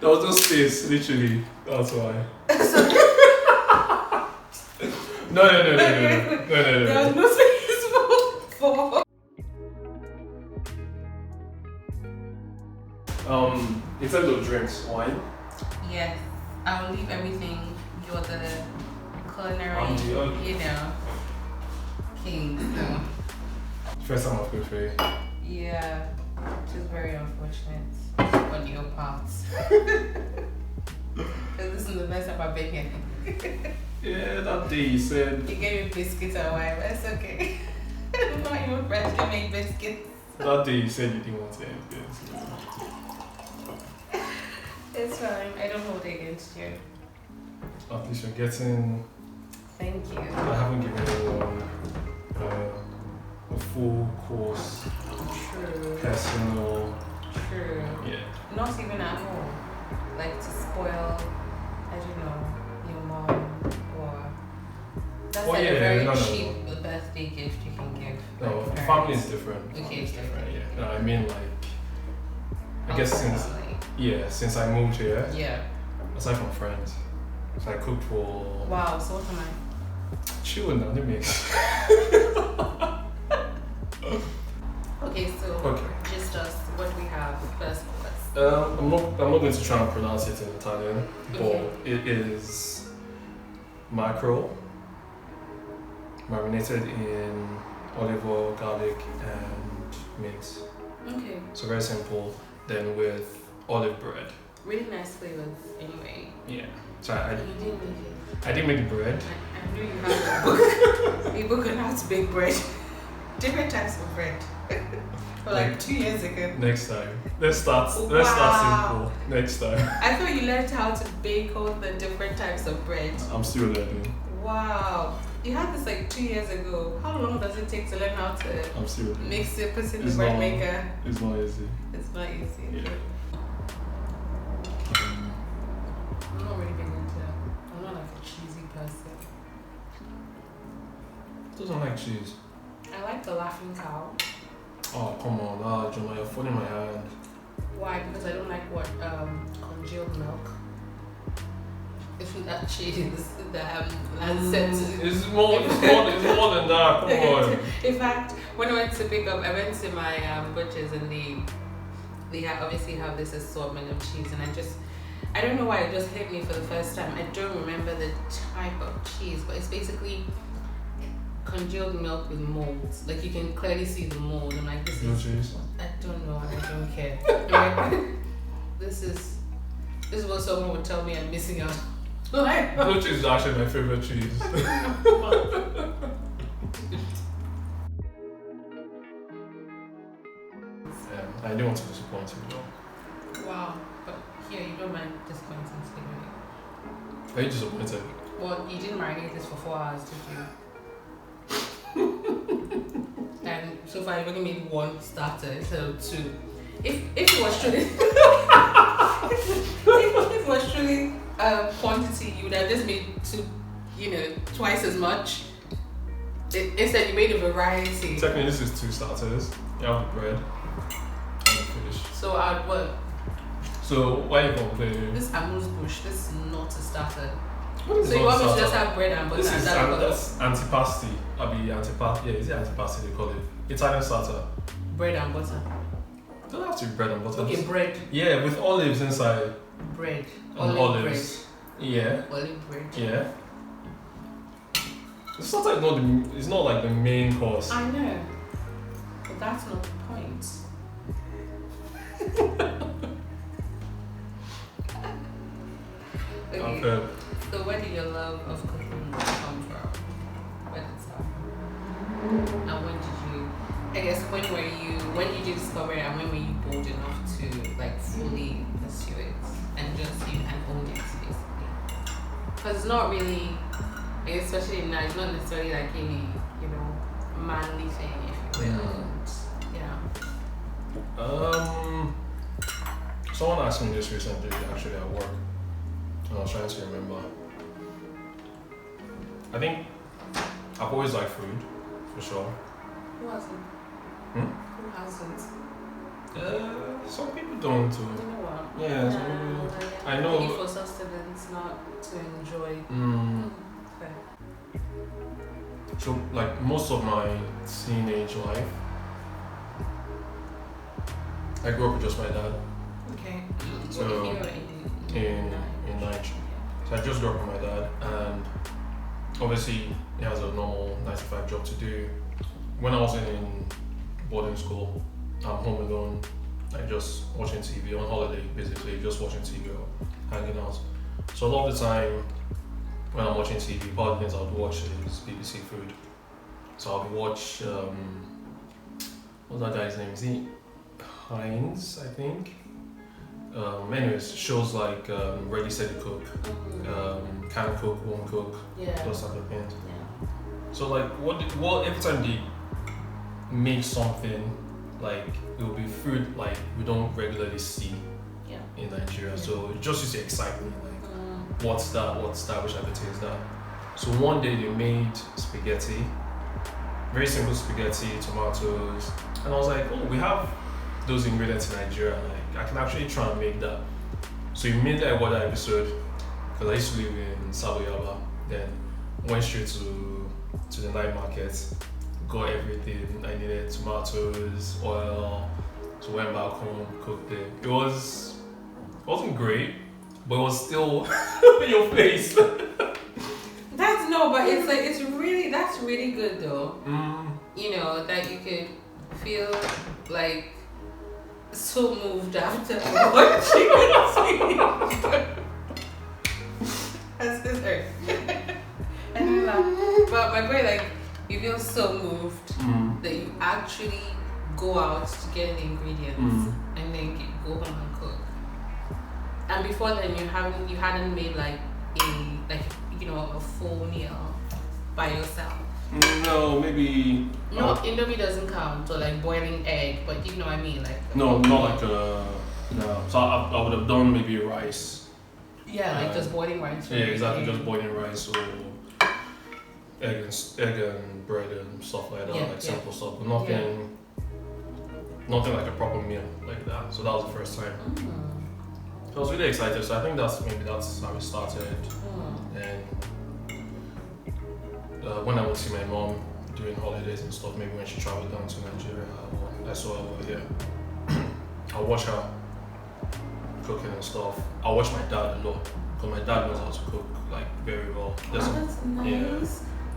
There was no space, literally. That's why. No. There was no space for. In terms of drinks, wine. Yes, I'll leave everything. You're the culinary, king. So. First time I've cooked for you. Yeah, which is very unfortunate on your parts. Because this is the first time I've been here. Yeah, that day you said. You gave me biscuits and wine, but it's okay. Not your friends can make biscuits. That day you said you didn't want to end this. It's fine. I don't hold it against you. At least you're getting. Thank you. I haven't given anyone a full course. True. Personal. True. Yeah. Not even at home. Like to spoil, I don't know, your mom or. That's like a very cheap birthday gift you can give. No, like family is different. Okay, it's different. okay. Yeah. No, I mean like. I guess since I moved here. Yeah. Aside from friends, so I cooked for. Wow. So what am I? Chill now, let me. Okay, so just us. What do we have first course? I'm not going to try and pronounce it in Italian, but it is mackerel, marinated in olive oil, garlic, and mint. Okay. So very simple. Then with olive bread. Really nice flavors, anyway. Yeah. So I You didn't make it. didn't make the bread. I knew you had a book. A book on how to bake bread. Different types of bread. For like 2 years ago. Next time. Let's start simple. Next time. I thought you learned how to bake all the different types of bread. I'm still learning. Wow. You had this like 2 years ago. How long does it take to learn how to I'm still learning. mix it, put it in the bread maker? It's not easy. It's not easy. Yeah. I'm not really big into I'm not like a cheesy person. Doesn't like cheese. I like the laughing cow. Oh, come on. Ijeoma, you're falling my hand. Why? Because I don't like what congealed milk. Isn't that cheese that I'm said to? It's more than that. Come on. In fact, when I went to pick up, I went to my butcher's and they obviously have this assortment of cheese, and I don't know why it just hit me for the first time. I don't remember the type of cheese, but it's basically congealed milk with molds. Like you can clearly see the mold. I'm like, this is cheese. I don't know, and I don't care. I'm like, this is what someone would tell me I'm missing out. Blue cheese is actually my favorite cheese. I didn't want to disappoint you though. Wow, but here you don't mind disappointing me. Are you disappointed? Well, you didn't marinate this for 4 hours, did you? And so far you've only made one starter instead of two. If it was truly if it was truly quantity, you would have just made two, twice as much. Instead you made a variety. Technically this is 2 starters. You have the bread and the fish. So I'd what? So why are you complaining? This amuse bush, this is not a starter. So you want me to just have bread and butter? This is that's antipasti. Yeah, is it antipasti they call it? Italian starter. Bread and butter. It doesn't have to be bread and butter. Okay, bread. Yeah, with olives inside. Bread. And olives. Bread. Yeah. Olive bread. Yeah. The starter is not like the main course. I know. But that's not the point. Okay. So where did your love of cooking come from? Where did it start? And when did you, I guess, when did you discover it, and when were you bold enough to like fully pursue it and own it basically? Because it's not really, especially now, it's not necessarily like a manly thing, if you will. Yeah. Someone asked me this recently, actually at work. And I was trying to remember. I think I've always liked food, for sure. Who hasn't? Who hasn't? Some people don't too. You know what? Yeah. I know. Eat for sustenance, not to enjoy. Fair. So like most of my teenage life, I grew up with just my dad. Okay. So You're in Nigeria. So I just grew up with my dad, and obviously he has a normal 9 to 5 job to do. When I was in boarding school, I'm home alone, like just watching TV on holiday, basically just watching TV or hanging out. So a lot of the time when I'm watching TV, part of the things I would watch is BBC Food. So I'll watch what's that guy's name? Is he Heinz, I think? Anyways, shows like Ready Steady Cook, Can Cook, Won't Cook, those type of things. Yeah. So like what every time they make something, like it will be food like we don't regularly see in Nigeria. So it just used to excite me, like what's that, which type of taste that. So one day they made spaghetti, very simple spaghetti, tomatoes, and I was like, oh, we have those ingredients in Nigeria, like I can actually try and make that. So immediately I watched that episode, because I used to live in Saboyaba, then went straight to the night market, got everything I needed, tomatoes, oil, so went back home, cooked it. It wasn't great, but it was still in your face. But it's like that's really good though. You know, that you could feel like so moved after watching it. That's his earth. And but my boy, like, you feel so moved that you actually go out to get the ingredients and then go home and cook. And before then, you hadn't made like a full meal by yourself. No, maybe. No, Indomie doesn't count, or like boiling egg, but you know what I mean, like. No, not like no. So I would have done maybe rice. Yeah, like just boiling rice. Yeah, exactly, just boiling rice or egg and bread and stuff like that, simple stuff, but nothing like a proper meal like that. So that was the first time. So I was really excited. So I think that's how it started. And when I would see my mom during holidays and stuff, maybe when she traveled down to Nigeria, I saw her over here. I watch her cooking and stuff. I watch my dad a lot, because my dad knows how to cook like very well. That's nice. Yeah.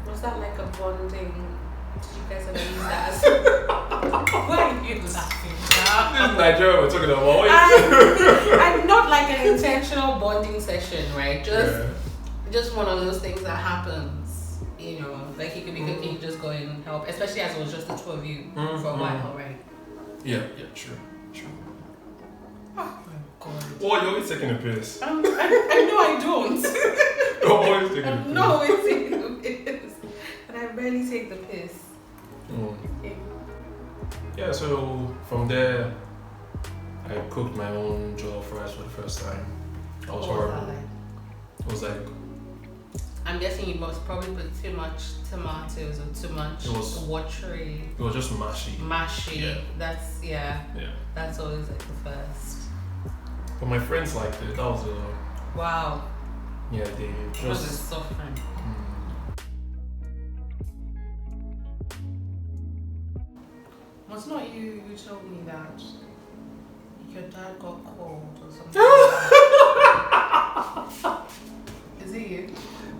Was that like a bonding? Did you guys ever use that as why are you laughing? This is Nigeria we're talking about. I'm not like an intentional bonding session, right? Just one of those things that happens, you know, like you could be cooking, you just go and help, especially as it was just the two of you for a while, right? Yeah, true. Oh my god. Oh, you're always taking a piss. I know I don't. You're always taking a piss. I'm not always taking the piss. And I barely take the piss. Okay. Yeah, so from there, I cooked my own jollof rice for the first time. That was horrible. It was like, I'm guessing you must probably put too much tomatoes or too much watery. It was just mashy. Yeah. That's always like the first. But my friends liked it. That was a... Wow. Yeah, they just... It was a suffering. Was not you who told me that your dad got cold or something? Is it you?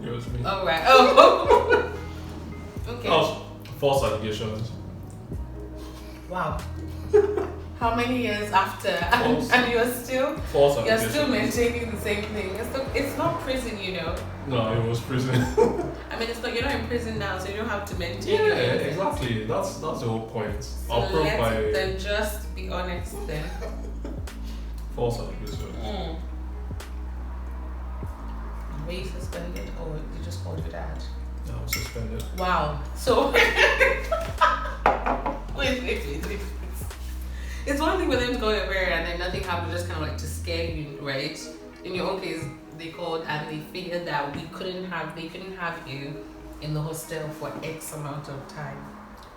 It was me. Oh, right. Oh. Okay. That was false allegations. Wow. How many years after? And you're still maintaining the same thing. It's not prison, you know. No, it was prison. I mean, you're not in prison now, so you don't have to maintain. Yeah, exactly. That's the whole point. So I'll prove then just be honest then. False allegations. Were you suspended, or you just called your dad? No, I was suspended. Wow. So wait. It's one thing for them to go everywhere and then nothing happened, just kind of like to scare you, right? In your own case, they called and they figured that they couldn't have you in the hostel for X amount of time.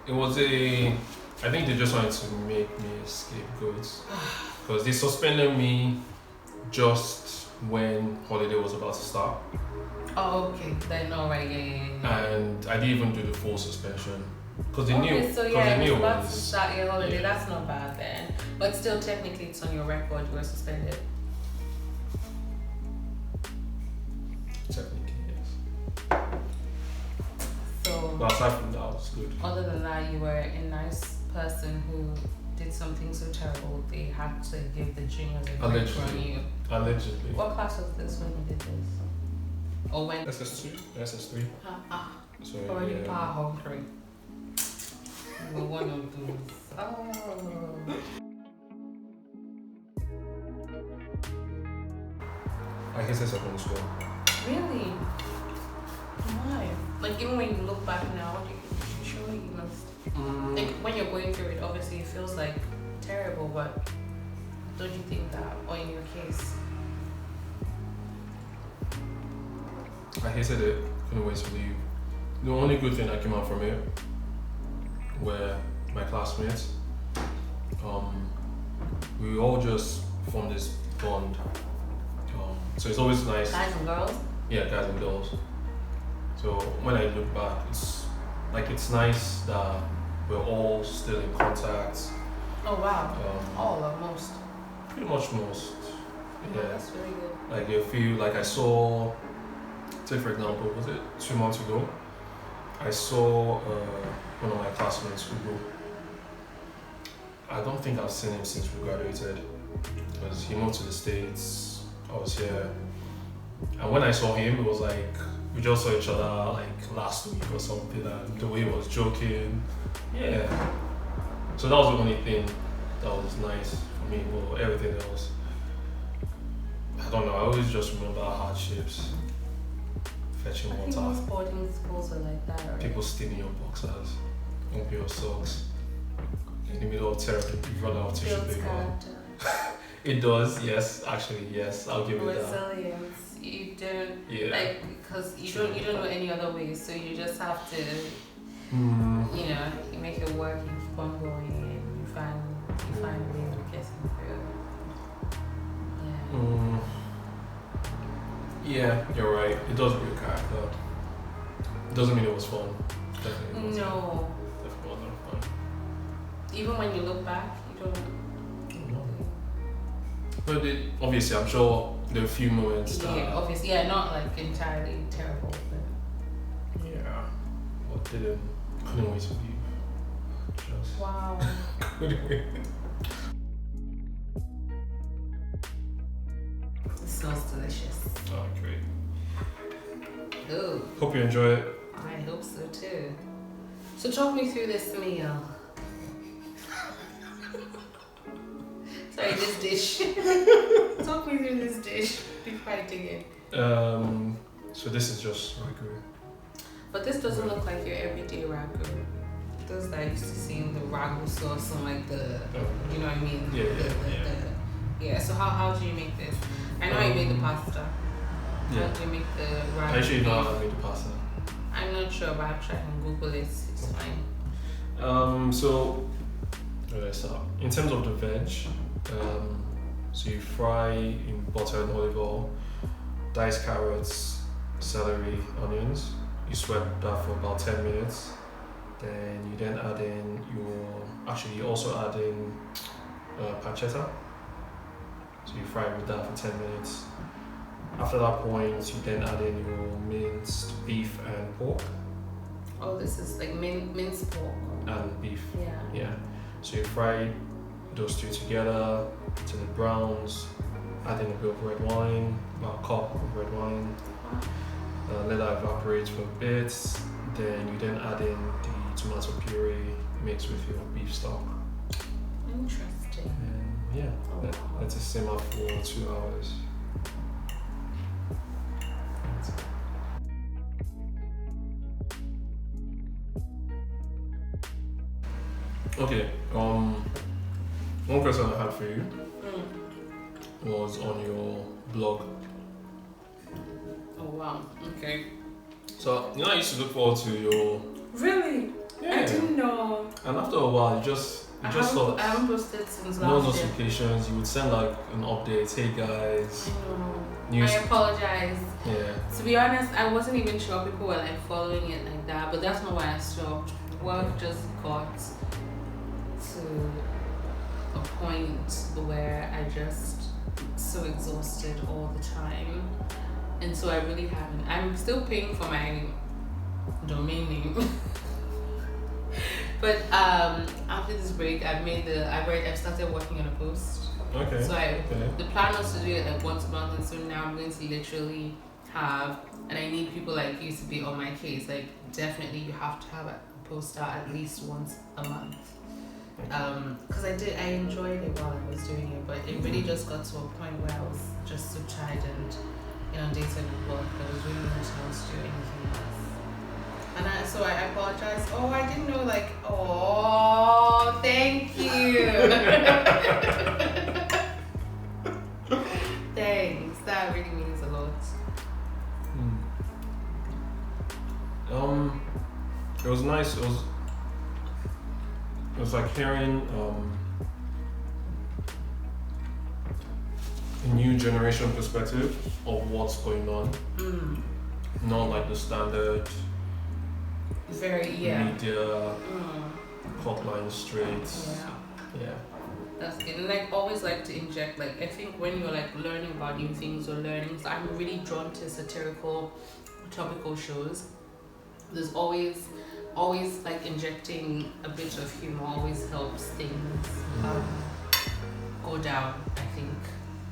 It was I think they just wanted to make me a scapegoat. Because they suspended me just when holiday was about to start. Oh, okay. Then alright, yeah. And I didn't even do the full suspension because they Okay, knew. so Because yeah, they knew it's it about to was. start your holiday. Yeah. That's not bad then. But still, technically, it's on your record. You were suspended. Technically, yes. So, But aside from that, it was good. other than that, you were a nice person who did something so terrible they had to give the juniors a break from you. Allegedly. What class was this when you did this? Or when? SS2, SS3. So Already yeah. power hungry. You were one of those. Oh. I hated secondary school. Really? Why? Like, even when you look back now, surely you must. Like, when you're going through it, obviously it feels like terrible, but don't you think that? Or in your case? I hated it. Couldn't wait to leave. The only good thing that came out from it were my classmates. We all just formed this bond. So it's always nice. Guys and girls? Yeah, guys and girls. So when I look back, it's nice that we're all still in contact. Oh wow. All or most? Pretty much most. Yeah. That's really good. Like I feel like I saw, say for example, was it 2 months ago? I saw one of my classmates, Hugo. I don't think I've seen him since we graduated because he moved to the States. I was here, and when I saw him, it was like we just saw each other like last week or something. And the way he was joking, yeah. So that was the only thing that was nice for me. But everything else, I don't know. I always just remember hardships, fetching I think water, most boarding schools are like that, right? people stealing your boxers, open your socks. In the middle of terror, you run out of tissue Builds paper. character. It does, yes. Actually, yes. I'll give it that. Resilience. You don't like because you don't know any other way, so you just have to. You know, you make it work. You keep on going, and you find ways of getting through. Yeah, you're right. It does build character. It doesn't mean it was fun. Definitely wasn't. No. Definitely wasn't fun. Even when you look back, you don't. But obviously, I'm sure there are a few moments that. Yeah, obviously, not like entirely terrible, but. Yeah, but couldn't wait to leave. Just Wow. couldn't wait. It smells delicious. Oh, great. Ooh. Hope you enjoy it. I hope so too. So talk me through this meal. Sorry, this dish. Talk me through this dish before I dig in. So this is just Ragu. But this doesn't look like your everyday Ragu. Those that I used to see in the Ragu sauce and like the, you know what I mean? Yeah. So how do you make this? I know you made the pasta. How do you make the Ragu? I actually know how to make the pasta. I'm not sure, but I'll try and Google it. It's fine. So where do I start? In terms of the veg, so you fry in butter and olive oil, diced carrots, celery, onions. You sweat that for about 10 minutes. Then you then add in you also add in pancetta. So you fry with that for 10 minutes. After that point, you then add in your minced beef and pork. Oh, this is like minced pork. And beef. Yeah. So you fry those two together to the browns, add in a bit of red wine, about a cup of red wine. Let that evaporate for a bit. Then you then add in the tomato puree mixed with your beef stock. Interesting. And let it simmer for 2 hours. Okay. One question I had for you was on your blog. Oh wow. Okay. So I used to look forward to your. Really? Yeah. I didn't know. And after a while, I haven't posted since no last year. notifications. You would send like an update. Hey guys. I know. I apologize. Yeah. To be honest, I wasn't even sure people were like following it like that, but that's not why I stopped. Work just got to a point where I just so exhausted all the time, and so I really haven't. I'm still paying for my domain name. But after this break, I've started working on a post. Okay. So the plan was to do it like once a month, and so now I'm going to literally have, and I need people like you to be on my case. Like definitely, you have to have a post out at least once a month. Because I enjoyed it while I was doing it, but it really just got to a point where I was just so tired and inundated with work that I was really not able to do anything else. And so I apologize. Oh, I didn't know, like, oh, thank you. Thanks. That really means a lot. It was nice. It was like hearing a new generation perspective of what's going on. Not like the standard media hotline straight. Yeah. That's good. And I always like to inject, like, I think when you're like learning about new things or learning, so I'm really drawn to satirical, topical shows. There's always like injecting a bit of humor always helps things go down, I think,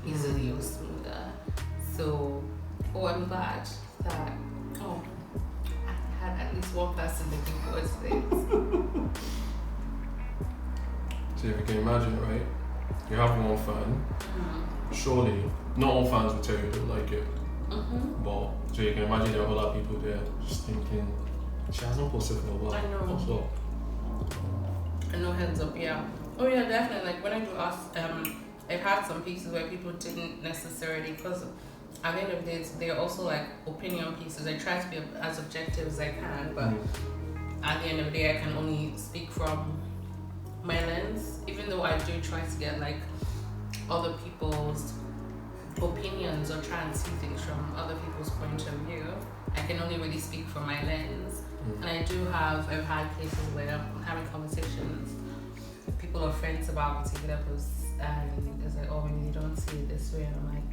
easily or smoother. So, I'm glad that I had at least one person looking forward to things. So if you can imagine, right? You have one fan. Surely, not all fans will tell you they like it. But so you can imagine there are other people there just thinking, she hasn't posted for a while. I know. What's up? I know, heads up, yeah. Oh yeah, definitely. Like when I do ask, I've had some pieces where people didn't necessarily, because at the end of the day, they're also like opinion pieces. I try to be as objective as I can, but at the end of the day, I can only speak from my lens, even though I do try to get like other people's opinions or try and see things from other people's point of view. I can only really speak from my lens. And I've had cases where I'm having conversations with people or friends about particular posts, and it's like, oh, you don't see it this way, and I'm like,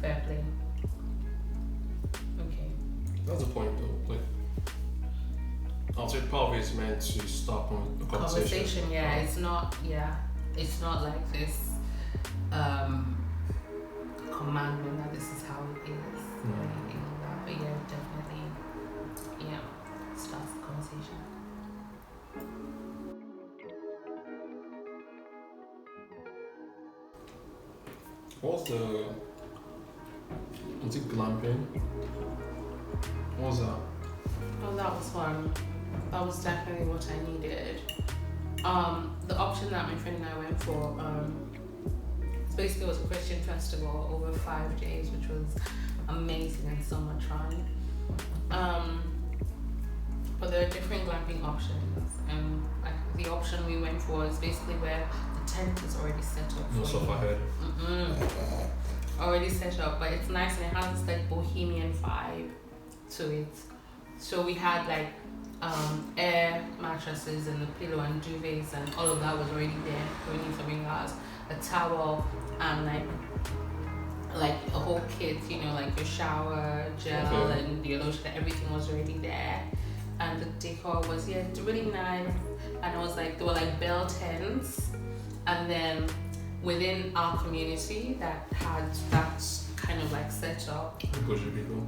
fair play. Okay. That's the point though. Like, I'll say part of it is meant to start a conversation. It's not like this commandment that this is how it is or anything like that. But yeah, definitely, starts the conversation. Was it glamping? What was that? Oh, that was fun. That was definitely what I needed. The option that my friend and I went for, basically was a Christian festival over 5 days, which was amazing and so much fun. But there are different glamping options, and the option we went for is basically where the tent is already set up. No stuff ahead. Already set up, but it's nice and it has this like bohemian vibe to it. So we had like air mattresses and the pillow and duvets and all of that was already there. We need to bring us a towel and like a whole kit, like your shower gel and your lotion, everything was already there. And the decor was really nice, and it was like there were like bell tents, and then within our community that had that kind of like set up. Bougie people.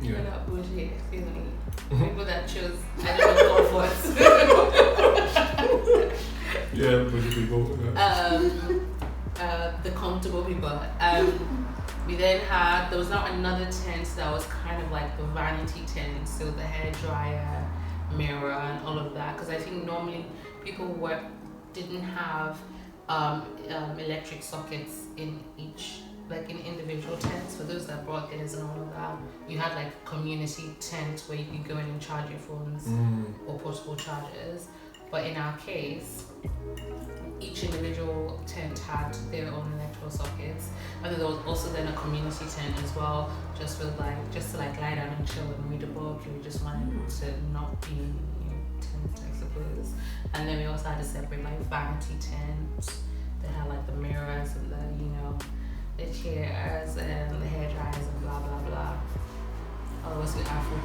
You're not bougie, excuse me. People that chose I don't know comfort. Yeah, bougie people. The comfortable people. We then there was now another tent that was kind of like the vanity tent, so the hair dryer, mirror, and all of that. Because I think normally people didn't have electric sockets in each, like in individual tents. For those that brought theirs and all of that, you had like a community tent where you could go in and charge your phones or portable chargers. But in our case, each individual tent had their own electrical sockets, and then there was also then a community tent as well, just to lie down and chill and read a book. You just wanted to not be tent, I suppose. And then we also had a separate vanity tent. They had the mirrors and the chairs and the hair dryers and blah blah blah. Oh, what's the afro?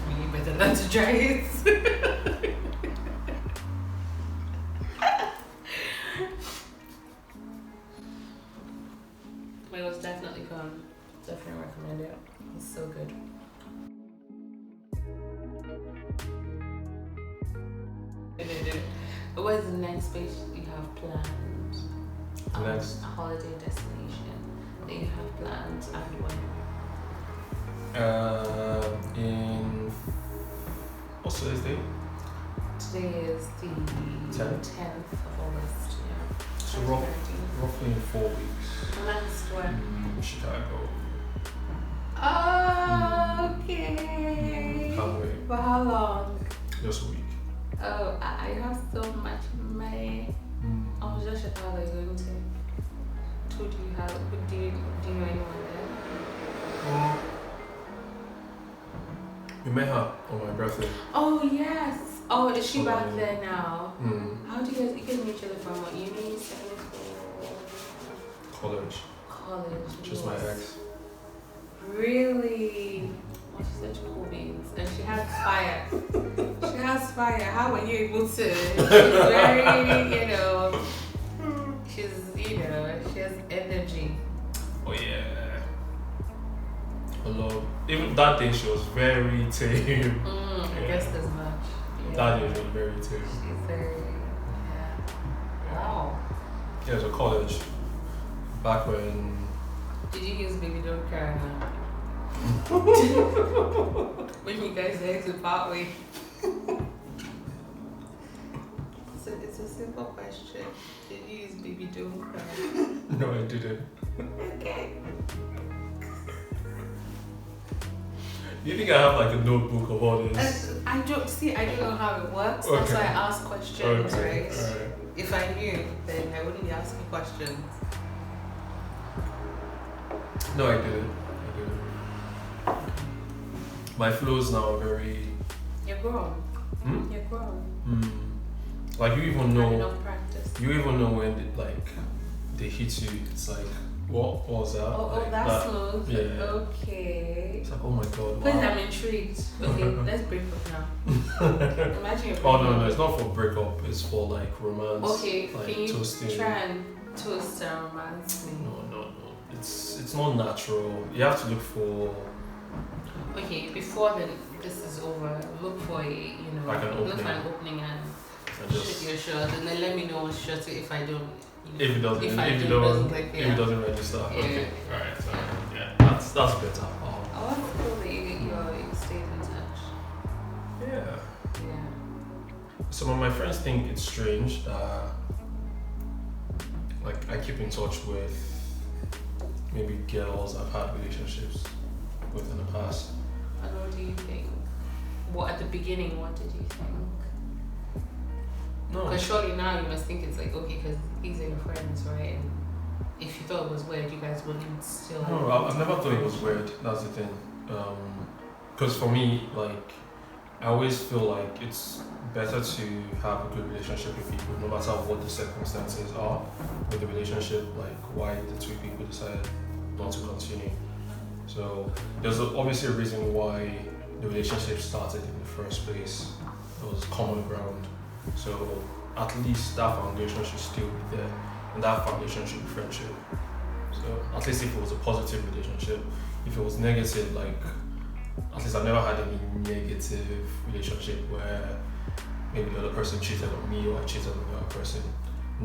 Really better than to dry it. But it was definitely fun. Definitely recommend it. It's so good. What is the next place you have planned? Next holiday destination that you have planned and when? What's today's date? Today is the 10th of August. Yeah. So roughly in 4 weeks. Next when? Chicago. Oh, okay. Can't wait. For how long? Just a week. Oh, I have so much money. I was just Chicago going to. Who do you have? Do you know anyone there? We met her on my birthday. Oh yes. Oh, is she back there now? How do you guys meet each other from? What uni? College. Just my ex. Really? Oh, she's such cool beans. And she has fire. She has fire. How are you able to? She's very, she has energy. Oh yeah. Hello. Even that day she was very tame. I guess there's much. Yeah. That day she was very tame. She's very, Wow. Yeah, so college. Back when. Did you use Baby Don't Cry now? When you guys exit part way. So it's a simple question. Did you use Baby Don't Cry? No, I didn't. Okay. Do you think I have a notebook of all this? I don't know how it works. Okay. That's why I ask questions, right? If I knew, then I wouldn't be asking questions. No, I didn't. My flows now are very. You're grown. You're grown. You even know. Enough practice. You even know when they hit you. It's what was that? That's smooth. Yeah. Okay. It's oh my god. Please, wow. I'm intrigued. Okay, let's break up now. Imagine you're no, it's not for breakup. It's for romance. Okay, can you toasting. try and toast and romance me? No. It's not natural. You have to look for. Okay, before this is over, look for an opening and shoot your shot, and then let me know shot it if I don't. If it doesn't register. Yeah. Okay. Alright. So that's better. I want to feel that you stayed in touch. Yeah. Yeah. Some of my friends think it's strange that I keep in touch with maybe girls I've had relationships with in the past. And what do you think? At the beginning, what did you think? No. Because surely now you must think it's okay, because these are your friends, right? And if you thought it was weird, you guys wouldn't still. No, I've never thought it was weird. That's the thing. Because for me, I always feel it's better to have a good relationship with people, no matter what the circumstances are with the relationship. Why the two people decided not to continue. So there's obviously a reason why the relationship started in the first place. There was common ground. So at least that foundation should still be there, and that foundation should be friendship. So at least if it was a positive relationship, if it was negative, at least I've never had any negative relationship where maybe the other person cheated on me or I cheated on the other person.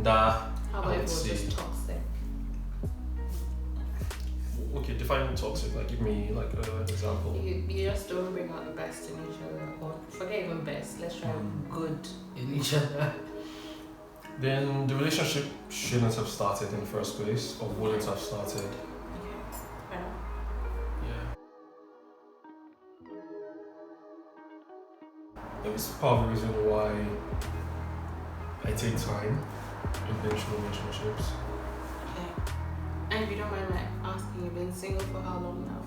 How about if it was just toxic? Okay, define toxic. Give me an example. You just don't bring out the best in each other, or forget even best. Let's try good in each other. Then the relationship shouldn't have started in the first place, or wouldn't have started. Yeah. It's part of the reason why I take time intentional relationships. Okay. And if you don't mind my asking, you've been single for how long now?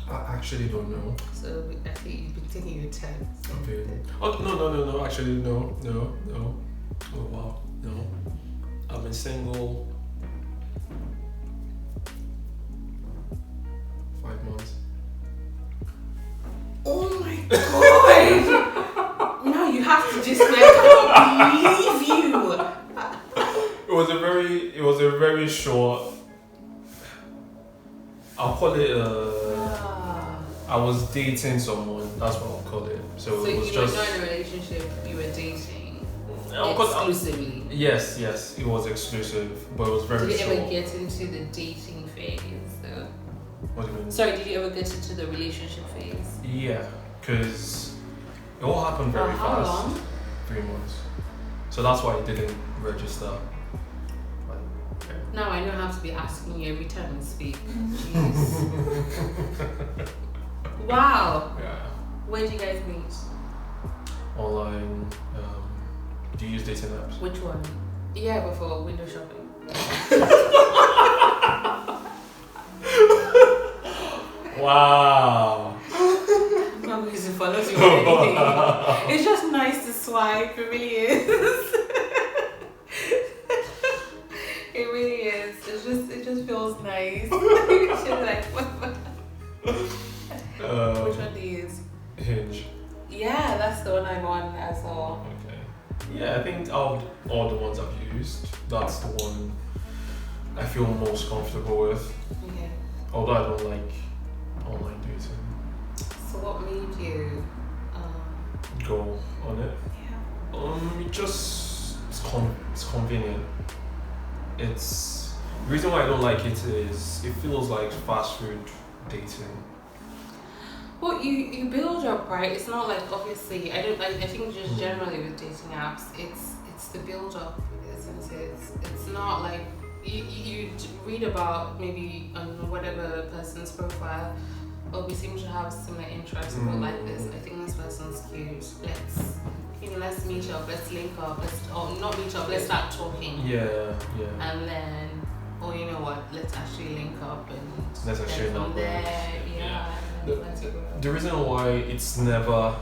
I actually don't know. So I think you've been taking your time. Okay. Oh no. Actually no. Oh wow, no. I've been single 5 months. Oh my god! Now you have to just like, I can't believe you. It was a very short. I'll call it I was dating someone. That's what I'll call it. So it was you just. were not in a relationship. You were dating exclusively. Yes, it was exclusive, but it was very short. Did you short. ever get into the dating phase? Though? What do you mean? Sorry, did you ever get into the relationship phase? Yeah, because it all happened very fast. How long? 3 months. So that's why I didn't register. Now I know how to be asking you every time we speak. Jeez. Wow. Yeah. Where did you guys meet? Online. Do you use dating apps? Which one? Yeah, before window shopping. Wow. I'm not going to follow you or anything. It's just nice to swipe. It really is. It really is. It just feels nice. It's just like which one do you use? Hinge. Yeah, that's the one I'm on as well. Okay. Yeah, I think out of all the ones I've used, that's the one I feel most comfortable with. Okay. Although I don't like online dating. So what made you go on it? Yeah. It just it's convenient. It's the reason why I don't like it is it feels like fast food dating. Well, you build up, right? It's not like obviously I think just generally with dating apps, it's the build up, isn't it? It's not like you read about maybe on whatever person's profile. Oh, we seem to have similar interests, but like this. I think this person's cute. Let's meet up. Let's link up. Not meet up. Let's start talking. Yeah. And then, you know what? Let's actually link up and let's actually from there. Yeah. The reason why it's never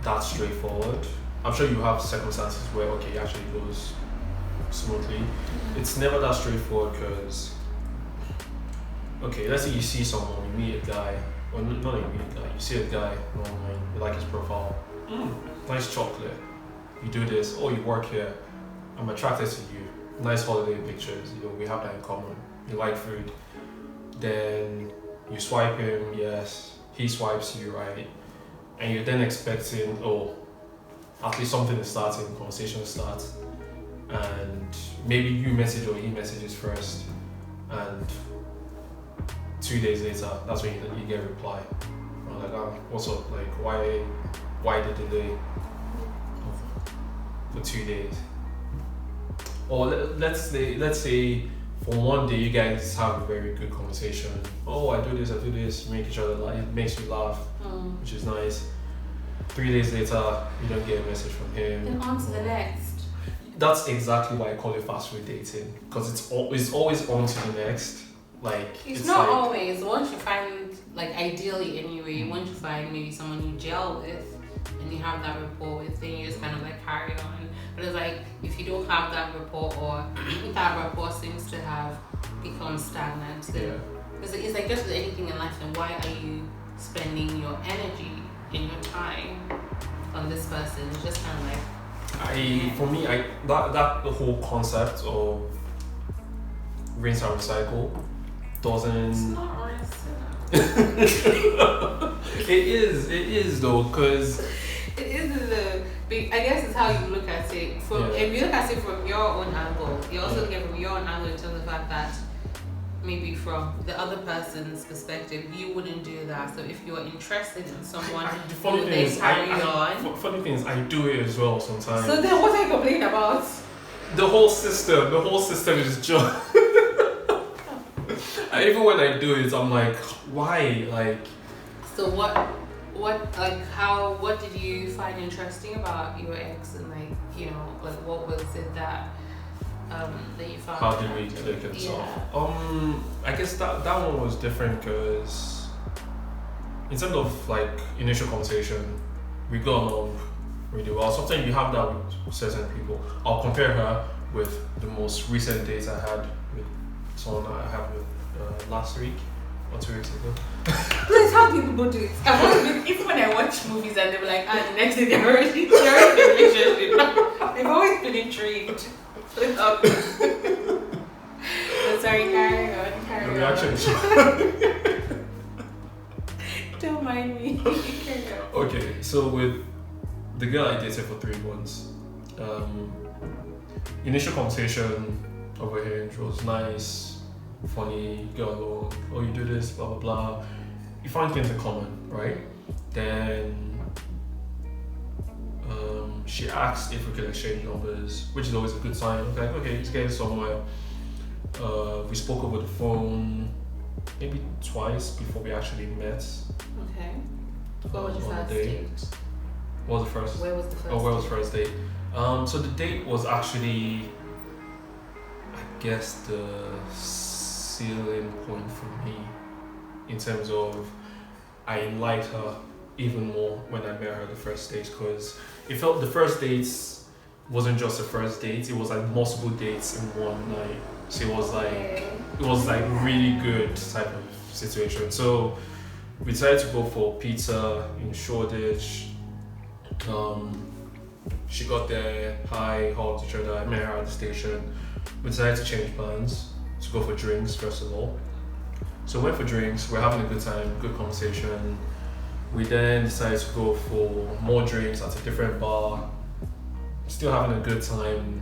that straightforward. I'm sure you have circumstances where it actually goes smoothly. It's never that straightforward because let's say you see someone, you meet a guy. Or not even meet a guy, you see a guy online, you like his profile. Nice chocolate. You do this, you work here. I'm attracted to you. Nice holiday pictures, we have that in common. You like food. Then you swipe him, yes. He swipes you, right? And you're then expecting, at least something is starting, conversation starts. And maybe you message or he messages first. And 2 days later, that's when you get a reply. I'm like, what's up? Like, why the delay for 2 days? Or let's say for one day you guys have a very good conversation. I do this, make each other laugh, it makes you laugh, which is nice. 3 days later, you don't get a message from him. Then on to the next. That's exactly why I call it fast food dating, because it's always on to the next. Like it's not like, always. Once you find, ideally anyway, once you find maybe someone you gel with and you have that rapport with, then you just kind of carry on. But it's like if you don't have that rapport, or that rapport seems to have become stagnant, then it's like just with anything in life. Then why are you spending your energy and your time on this person? It's just kind of like. That the whole concept of rinse and recycle doesn't. It's not rinse. It is though, because it is I guess it's how you look at it. If you look at it from your own angle, you also look at it from your own angle in terms of the fact that maybe from the other person's perspective, you wouldn't do that. So if you're interested in someone, the funny thing is, I do it as well sometimes. So then what are you complaining about? The whole system is just. Even when I do it, I'm like, why? So what what did you find interesting about your ex, and like, you know, like what was it that you found? How did we click and stuff? I guess that one was different because in terms of like initial conversation, we got along really well. Sometimes you have that with certain people. I'll compare her with the most recent dates I had with someone I had with last week or 2 weeks ago. Please, how do people do it? I've always been, even when I watch movies and they're like, the next day they're already in a relationship. They've always been intrigued. Sorry, carry on. Don't mind me. Okay, so with the girl I dated for 3 months, initial conversation over here, it was nice, funny, get along, oh you do this, blah blah blah. You find things in common, right? Then she asked if we could exchange numbers, which is always a good sign. Like, okay, it's getting somewhere. We spoke over the phone maybe twice before we actually met. Okay. What was your first date? What was the first? Where was the first? Where was the first date? So the date was actually, I guess, the ceiling point for me in terms of I liked her even more when I met her the first date, because it felt the first dates wasn't just the first date, it was like multiple dates in one night. So it was like really good type of situation. So we decided to go for pizza in Shoreditch. She got there, hugged each other. I met her at the station. We decided to change plans to go for drinks first of all. So we went for drinks. We're having a good time, good conversation. We then decided to go for more drinks at a different bar. Still having a good time.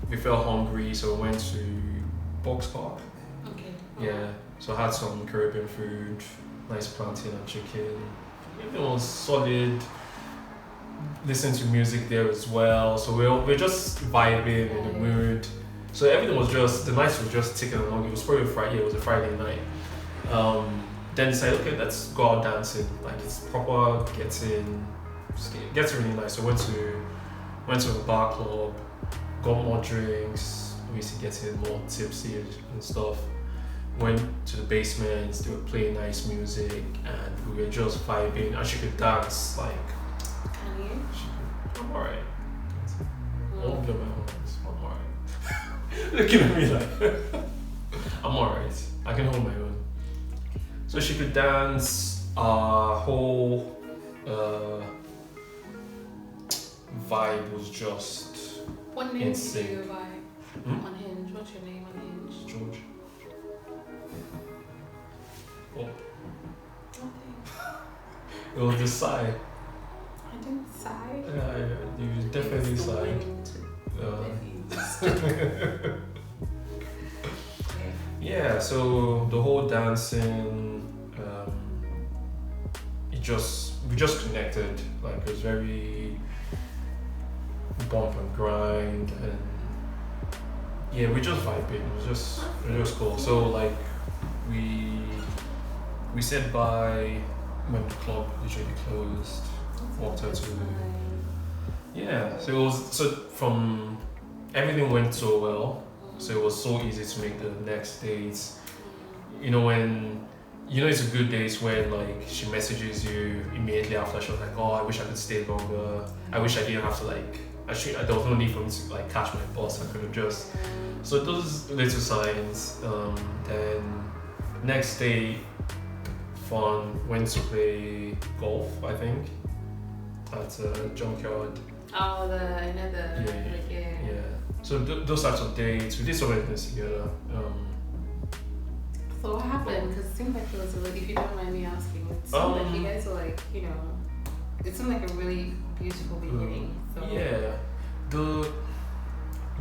We felt hungry, so we went to Box Park. Okay. Yeah. So I had some Caribbean food, nice plantain and chicken. Everything was solid. Listened to music there as well. So we're just vibing in the mood. So everything was just, the nights were just ticking along. It was probably Friday. It was a Friday night. Then decided, okay, let's go out dancing. Like it's proper gets really nice. So went to a bar club, got more drinks, obviously getting more tipsy and stuff. Went to the basement, they were playing nice music and we were just vibing, and she could dance like. Can you? I'm alright. I won't blow my horns. I'm alright. Looking at me like I'm alright. I can hold my own. So she could dance. Our whole vibe was just what name insane. did you buy on Hinge? What's your name on Hinge? George. Oh. It was the sigh. I didn't sigh. Yeah, you definitely sighed. Yeah, so the whole dancing, we just connected. Like it was very bump and grind, and yeah, we just vibed. It was just cool. So like we said bye when the club usually closed. Walked out to so from everything went so well, so it was so easy to make the next dates. You know, when it's a good date when like she messages you immediately after. She was like, oh, I wish I could stay longer. I wish I didn't have to like there was no need for me to like catch my bus. I could have just, so those little signs. Then next day, fun, went to play golf, I think, at a junkyard. Oh, yeah. So those types of dates, we did so many things together. So what happened? Because it seemed like it was if you don't mind me asking, it seemed like you guys were like, it seemed like a really beautiful beginning. So. Yeah, the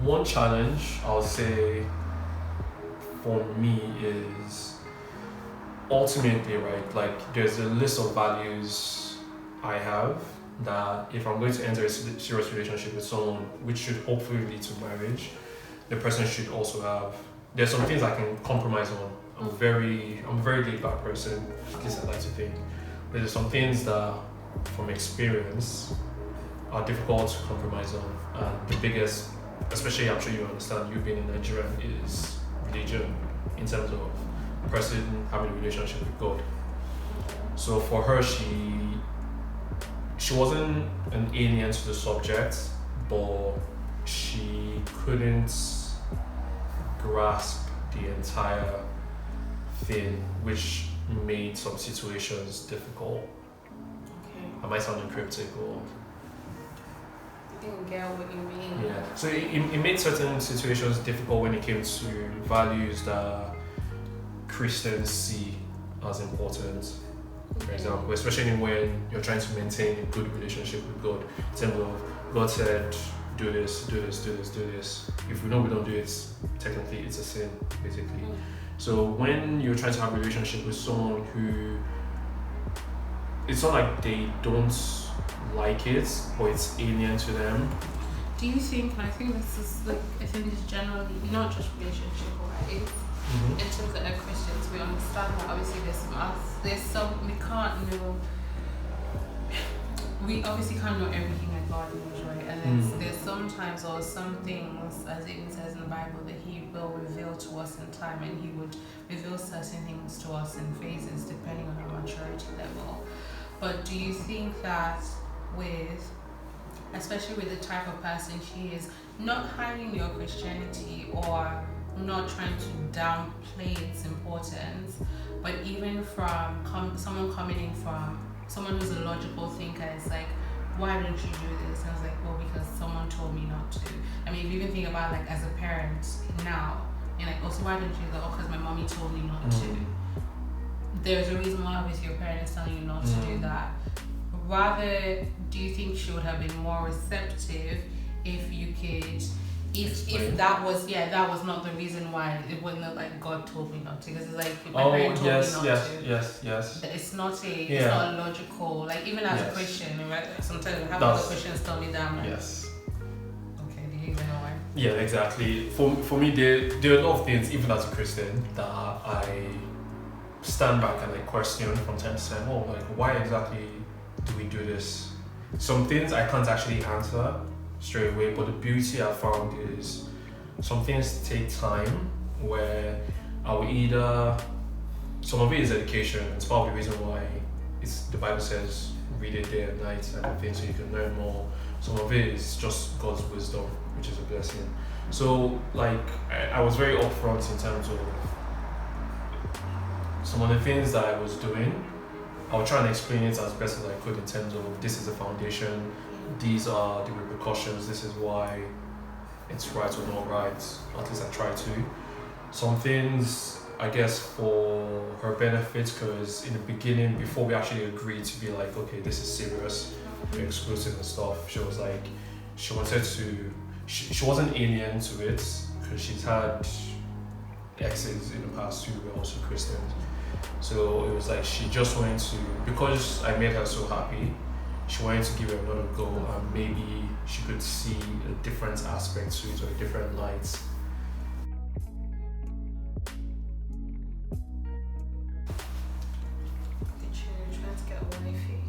one challenge I'll say for me is ultimately, right, like there's a list of values I have that if I'm going to enter a serious relationship with someone, which should hopefully lead to marriage, the person should also have. There's some things I can compromise on. I'm a very laid back person, at least I like to think. But there's some things that from experience are difficult to compromise on. And the biggest, especially I'm sure you understand, you being in Nigeria, is religion in terms of a person having a relationship with God. So for her, she wasn't an alien to the subject, but she couldn't grasp the entire thing, which made some situations difficult. Okay. I might sound cryptic or... I didn't get what you mean. Yeah. So it made certain situations difficult when it came to values that Christians see as important. For example, especially when you're trying to maintain a good relationship with God. In terms of God said, do this, do this, do this, do this. If we know we don't do it, technically it's a sin, basically. So when you're trying to have a relationship with someone who, it's not like they don't like it, but it's alien to them. Do you think, and I think this is like, I think it's generally not just relationship wise, in terms of Christians, we understand that obviously there's some, we can't know, we obviously can't know everything that God knows, right? And there's sometimes, or some things, as it even says in the Bible, that He will reveal to us in time, and He would reveal certain things to us in phases depending on our maturity level. But do you think that with, especially with the type of person she is, not hiding your Christianity or not trying to downplay its importance, but even from someone coming in from someone who's a logical thinker, it's like, why don't you do this? And I was like, well, because someone told me not to. I mean, if you even think about like as a parent now, and like, also, why don't you do that? Oh, because my mommy told me not to. There's a reason why obviously your parent is telling you not to do that. Rather, do you think she would have been more receptive if you could, if that was not the reason why? It wasn't like God told me not to, because it's like my parent told me not to. Yes. It's not a logical, like even as a Christian, right? Sometimes I have other Christians tell me that. Yes. Okay, do you even know why? Yeah, exactly. For me, there are a lot of things, even as a Christian, that I stand back and like question from time to time. Oh, like why exactly do we do this? Some things I can't actually answer straight away, but the beauty I found is some things take time, where I will either, some of it is education. It's part of the reason why the Bible says read it day and night and everything, so you can learn more. Some of it is just God's wisdom, which is a blessing. So like I was very upfront in terms of some of the things that I was doing. I would try and explain it as best as I could in terms of this is the foundation, these are the repercussions, this is why it's right or not right. At least I try to. Some things, I guess, for her benefit, because in the beginning, before we actually agreed to be like, okay, this is serious, we're exclusive and stuff, she was like, she wanted to, she wasn't alien to it, because she's had exes in the past who were also Christians. So it was like she just wanted to, because I made her so happy, she wanted to give it another go, and maybe she could see a different aspect to it or a different light. Did you try to get a wifey?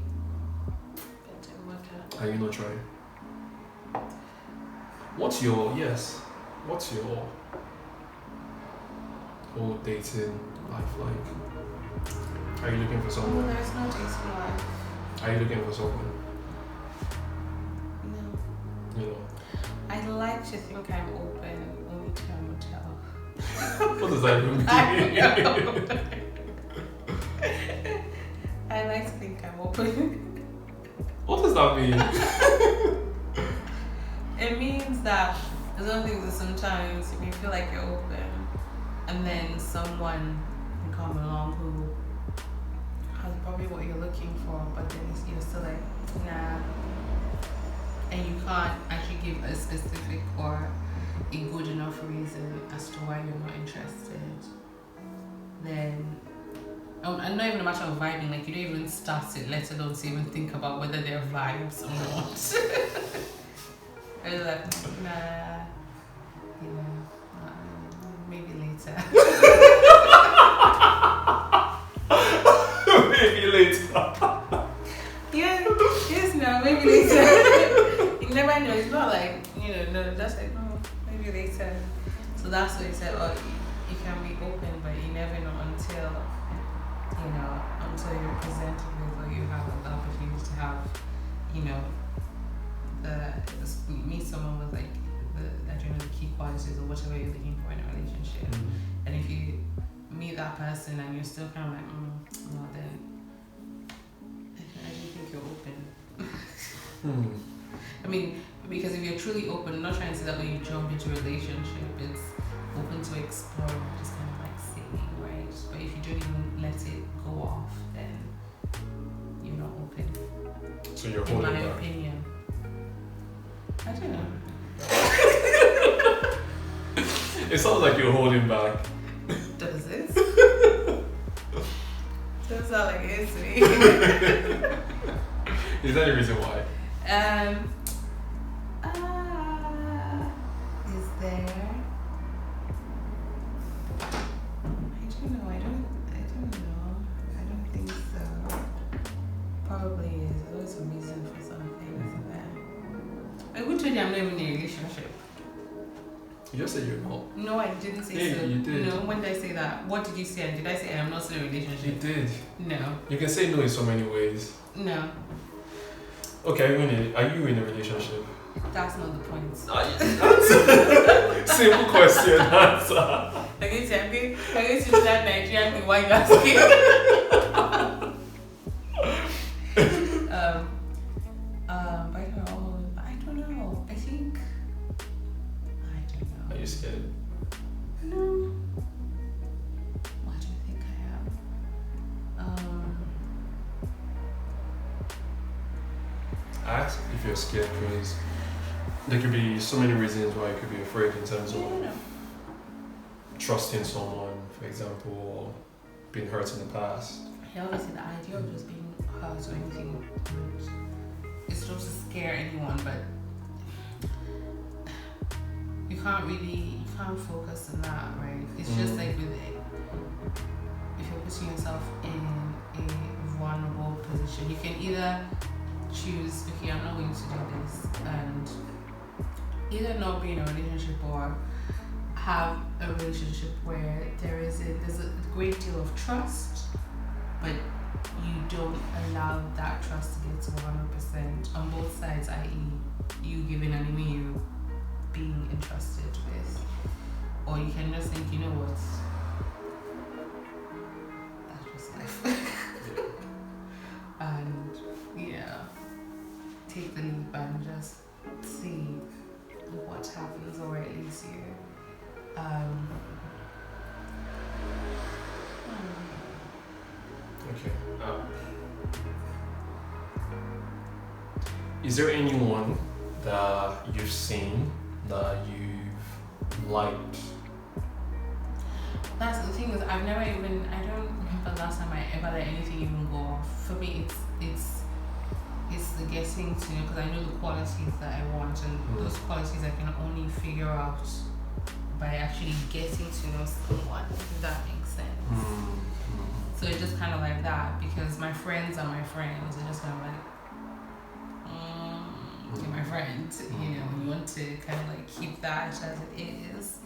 That didn't work out. Are you not trying? What's your whole dating life like? Are you looking for someone? No, there's no dating life. Are you looking for someone? No. You know. I'd like to think I'm open, only time will tell. What does that even mean? I like to think I'm open. What does that mean? It means that there's other things that sometimes you may feel like you're open, and then someone can come along who has probably what you're looking for, but then you're still like, nah. And you can't actually give a specific or a good enough reason as to why you're not interested. Then, and not even a matter of vibing, like you don't even start it, let alone to even think about whether they're vibes or not. I was like, nah, maybe later. Maybe later. Yeah. I know it's not like no, that's like maybe later. So that's what he said. Oh, you can be open, but you never know until you're presented with or you have the opportunity to have meet someone with like the key qualities or whatever you're looking for in a relationship. And if you meet that person and you're still kind of like no, then I don't think you're open. I mean, because if you're truly open, I'm not trying to say that when you jump into a relationship it's open to explore, just kind of like seeing, right? But if you don't even let it go off, then you're not open. So you're holding back. In my opinion. I don't know. It sounds like you're holding back. Does it? Doesn't sound like it is to me. Is that the reason why? Is there? I don't know. I don't think so. Probably is. There's always a reason for something, isn't there? Who told you I'm not even in a relationship? You just said you're not. No, I didn't say so. You did. No, when did I say that? What did you say? And did I say I'm not in a relationship? You did. No. You can say no in so many ways. No. Okay, are you in a relationship? That's not the point. Simple question answer. Okay, I'm going to that Nigerian thing. Why you asking? I don't know. I don't know. Are you scared? No. Why do you think I am? I asked if you're scared because there could be so many reasons why you could be afraid in terms of trusting someone, for example, or being hurt in the past. Yeah, obviously the idea of just being hurt or anything, it's not to scare anyone, but you can't focus on that, right? It's just like with it, if you're putting yourself in a vulnerable position, you can either choose, okay, I'm not going to do this, and either not be in a relationship or have a relationship where there's a great deal of trust, but you don't allow that trust to get to 100% on both sides, i.e. you giving and me you being entrusted with. Or you can just think, you know what, that's just life. And take the leap and just see what happens, or at least Okay. Is there anyone that you've seen that you've liked? That's the thing is I don't remember the last time I ever let anything even go off. For me it's the getting to know, because I know the qualities that I want, and those qualities I can only figure out by actually getting to know someone, if that makes sense. So it's just kind of like that, because my friends are my friends. They're just kind of like, you're my friend, you want to kind of like keep that as it is.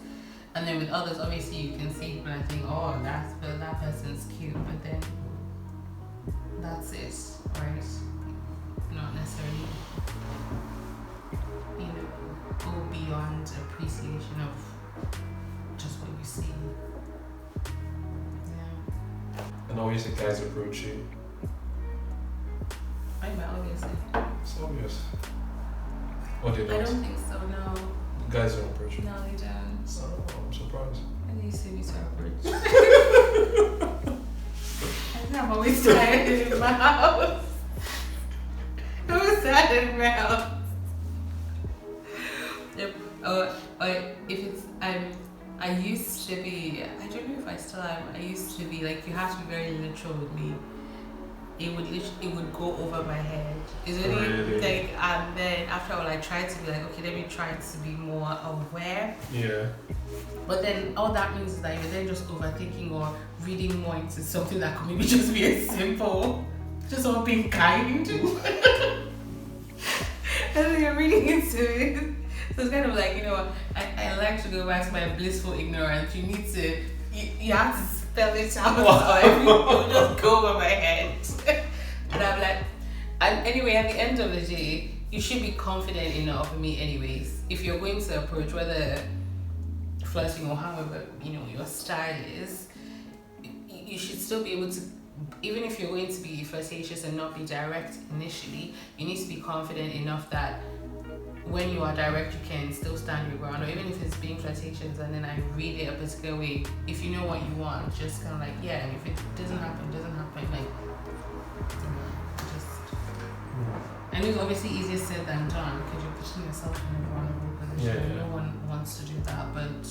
And then with others, obviously you can see people and think, oh, that person's cute, but then that's it, right? Not necessarily, go beyond appreciation of just what you see. Yeah. And obviously guys approach you. Obviously. It's obvious. Or they don't? I don't think so, no. Guys don't approach you? No, they don't. Oh, I'm surprised. And you see me to approach. I think I'm always tired in my house. I'm always tired in my house. Yep. If it's, I used to be, I don't know if I still am, I used to be like, you have to be very literal with me. It would go over my head. It's really like, and then after all, I tried to be like, okay, let me try to be more aware. Yeah. But then all that means is that you're then just overthinking or reading more into something that could maybe just be as simple, just all being kind. And then you're reading into it. So it's kind of like, I like to go back to my blissful ignorance. You need to, you have to spell it out. Or it will just go over my head. And I'm like, and anyway, at the end of the day, you should be confident enough in me anyways. If you're going to approach, whether flirting or however, your style is, you should still be able to, even if you're going to be flirtatious and not be direct initially, you need to be confident enough that when you are direct, you can still stand your ground. Or even if it's being flirtatious and then I read it a particular way, if you know what you want, just kind of like, yeah, if it doesn't happen, like, just. And it's obviously easier said than done because you're putting yourself in a vulnerable position. No one wants to do that, but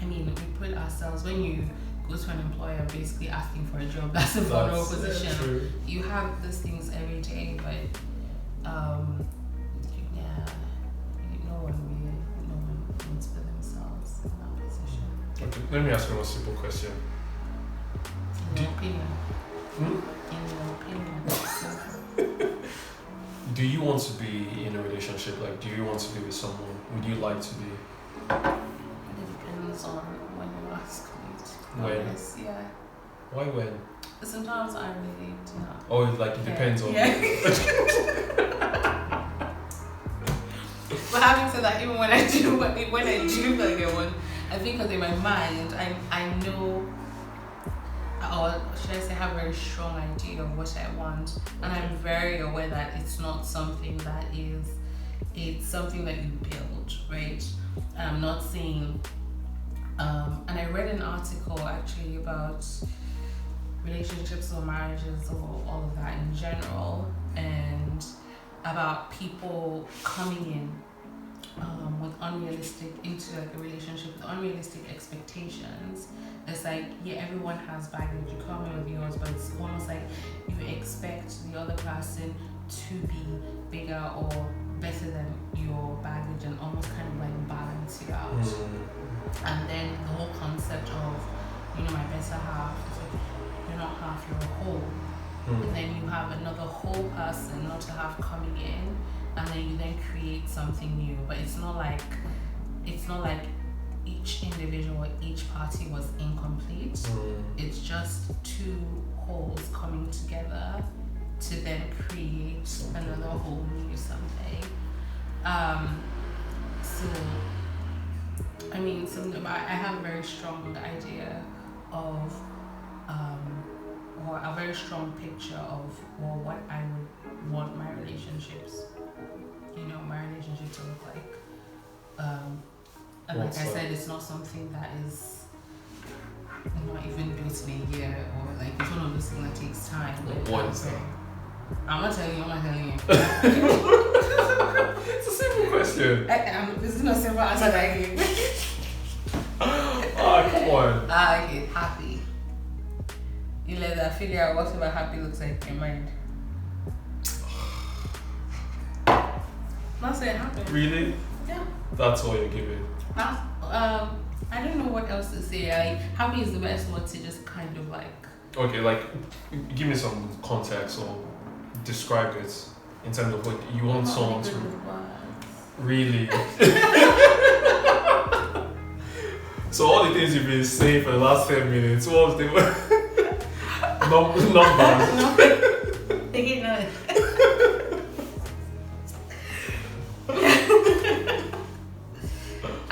I mean, we put ourselves, when you go to an employer basically asking for a job, that's a vulnerable position. True. You have these things every day, but no one wants for themselves in that position. Okay, let me ask you one simple question. In your opinion. Do you want to be in a relationship? Like, do you want to be with someone? Would you like to be? It depends on when you ask me. When? Yeah. Why when? Sometimes I really do not. Oh, it depends on. Yeah. But having said that, even when I do like get one, I think because in my mind, I know, or should I say, have a very strong idea of what I want, and I'm very aware that it's not something that it's something that you build, right? And I'm not saying, and I read an article actually about relationships or marriages or all of that in general, and about people coming in with into like a relationship with unrealistic expectations. It's like, yeah, everyone has baggage. You come in with yours, but it's almost like you expect the other person to be bigger or better than your baggage, and almost kind of like balance you out. And then the whole concept of, my better half, it's like, you're not half, you're a whole. And then you have another whole person, not a half, coming in, and then you then create something new. But it's not like each individual or each party was incomplete. It's just two wholes coming together to then create another whole new something. So I mean, I have a very strong idea of or a very strong picture of what I would want my relationships to look like. And like I said, it's not something that is not even built in a year, or like it's one of those things that takes time. What is that? I'm not telling you. It's a simple question. This is not a simple answer that I gave. Come on. Okay, happy. You let that figure out whatever happy looks like in your mind. Not saying happy. Really? Yeah. That's all you're giving. I don't know what else to say. Like, happy is the best word to just kind of like. Okay, like, give me some context or describe it in terms of what you want someone to. Really? So all the things you've been saying for the last 10 minutes, what was the numbers? Take it now. I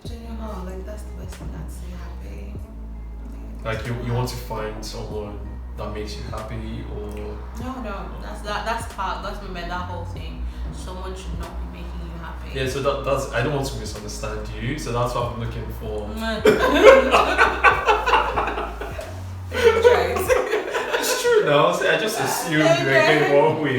don't know how, like, that's the best thing I'd say, happy. Like you want to find someone that makes you happy, or no, that's that whole thing. Someone should not be making you happy. yeah, so that's, I don't want to misunderstand you, so that's what I'm looking for. It's true now. I just assumed you were going one way.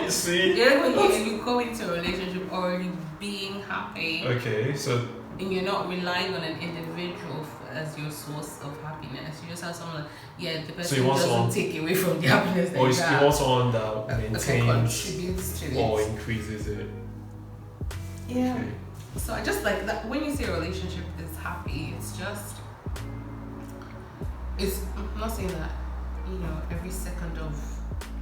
You see? Yeah, when you go into a relationship already being happy. Okay, so. And you're not relying on an individual as your source of happiness. You just have someone the person doesn't take away from the happiness that you have. You want someone that maintains contributes to or it. increases it. Yeah. Okay. So I just like that when you say a relationship is happy, I'm not saying that every second of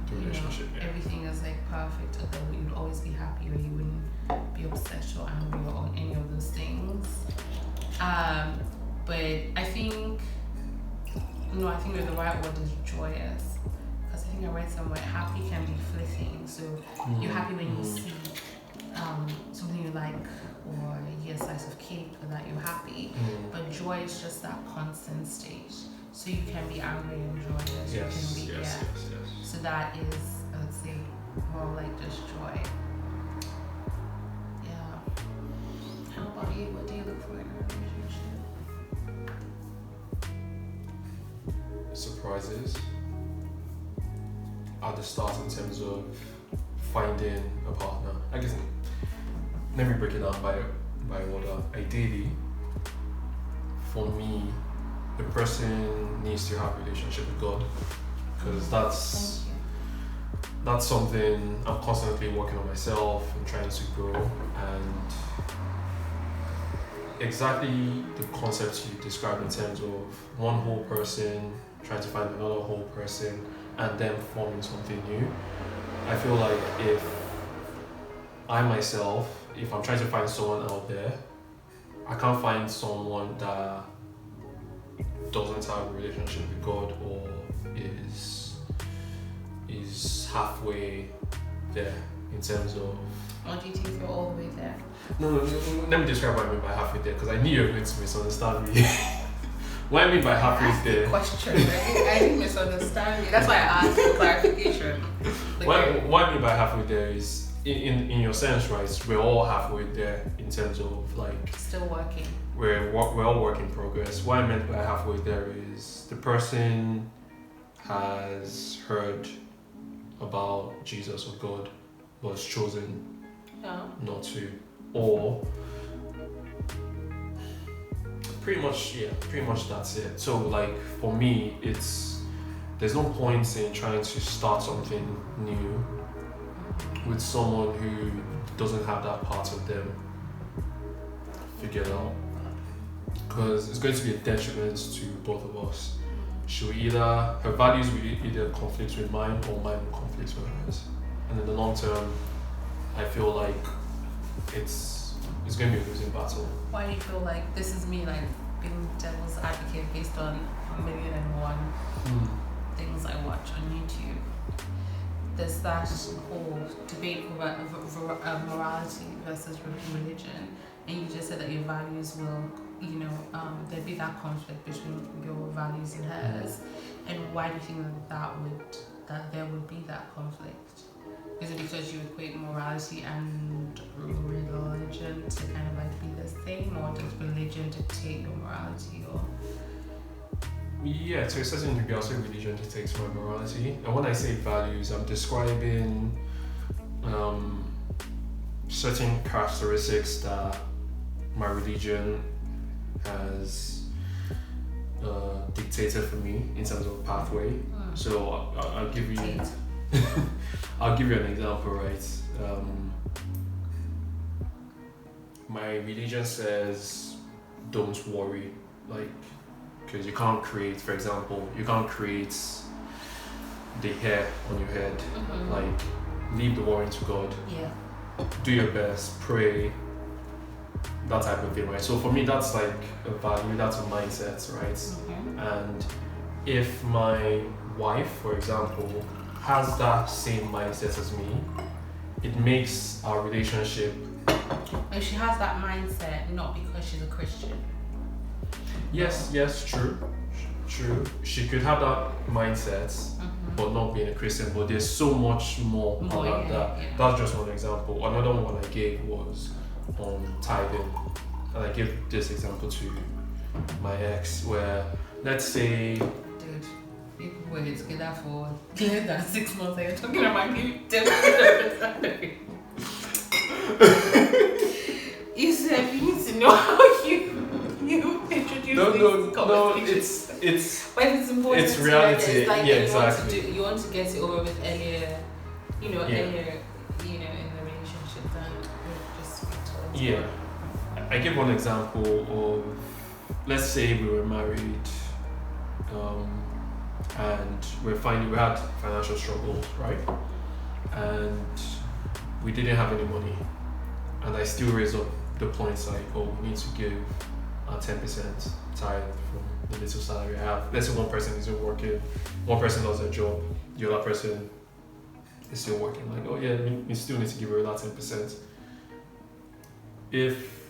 the relationship, everything is like perfect, or that you'd always be happy, or you wouldn't be upset or angry or any of those things. But I think the right word is joyous, because I think I read somewhere happy can be fleeting. So you're happy when you see something you like, or you get a slice of cake, or that you're happy. But joy is just that constant state. So you can be angry and joyous. Yes. So that is, I would say, more like just joy. Yeah. How about you? What do you look for in a relationship? Surprises at the start in terms of finding a partner. I guess, let me break it down by order. Ideally, for me, the person needs to have a relationship with God, because that's something I'm constantly working on myself and trying to grow. And exactly the concepts you described in terms of one whole person trying to find another whole person and then forming something new. I feel like if I'm trying to find someone out there, I can't find someone that doesn't have a relationship with God, or is halfway there in terms of. Or do you think you're all the way there? No, let me describe what I mean by halfway there, because I knew you were going to misunderstand me. What I mean by halfway there. Question. I didn't misunderstand you. That's why I asked for clarification. What I mean by halfway there is, in your sense, right? We're all halfway there in terms of like. Still working. We're all work in progress. What I meant by halfway there is the person has heard about Jesus or God, but has chosen not to, or pretty much that's it. So like for me, there's no point in trying to start something new with someone who doesn't have that part of them figured out, because it's going to be a detriment to both of us. Her values will either conflict with mine, or mine will conflict with hers, and in the long term I feel like it's going to be a losing battle. Why do you feel like this is me like being devil's advocate based on 1,000,001 things I watch on YouTube? There's that whole debate about morality versus religion, and you just said that your values will, there'd be that conflict between your values and hers. And why do you think that there would be that conflict? Is it because you equate morality and religion to kind of like be the same, or does religion dictate your morality, or? Yeah, to a certain degree, I'll say religion dictates my morality. And when I say values, I'm describing certain characteristics that my religion has dictated for me in terms of pathway. So I'll give you I'll give you an example, right? My religion says don't worry, like, because you can't create, for example, the hair on your head. Like, leave the worrying to God. Yeah. Do your best, pray, that type of thing, right? So for me, that's like a value, that's a mindset, right? And if my wife, for example, has that same mindset as me, it makes our relationship. And she has that mindset not because she's a Christian. Yes, true. She could have that mindset, but not being a Christian. But there's so much more about that. Yeah. That's just one example. Another one I gave was on tithing, and I gave this example to my ex, where let's say. Dude, people were together for less than 6 months, and you're talking about giving 10%. You said you need to know how you introduce no, it's but it's important. It's reality. It's like exactly. You want to get it over with earlier, earlier, in the relationship than just speak towards. Yeah. I give one example of, let's say we were married and we had financial struggles, right? And we didn't have any money, and I still raised up the points like, oh, we need to give 10% tithe from the little salary I have. Let's say one person isn't working, one person does their job, the other person is still working. Like, oh yeah, we still need to give her that 10%. If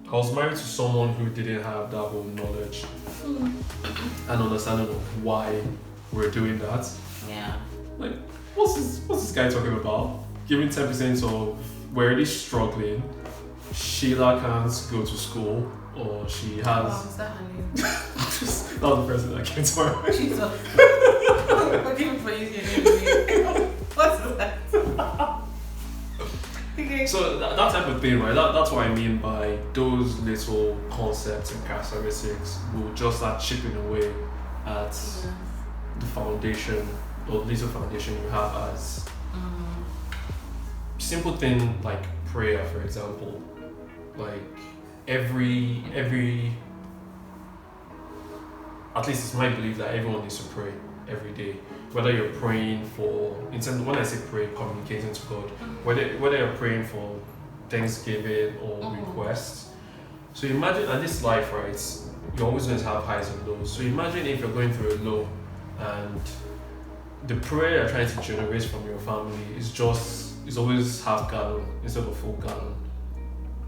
I was married to someone who didn't have that whole knowledge and understanding of why we're doing that, like, what's this guy talking about? Giving 10% of, we're already struggling. Sheila can't go to school, or she has. Wow, is that her name? That was the person that came to my mind. Jesus. What do you for using your name? What's that? Okay. So that type of thing, right? That's what I mean by those little concepts and characteristics will just start chipping away at the foundation, or little foundation you have as simple thing like prayer, for example. Like every at least it's my belief that everyone needs to pray every day. Whether you're praying for, when I say pray, communicating to God, whether you're praying for Thanksgiving or requests. So imagine, and this life, right, you're always going to have highs and lows. So imagine if you're going through a low and the prayer you're trying to generate from your family is always half gallon instead of full gallon.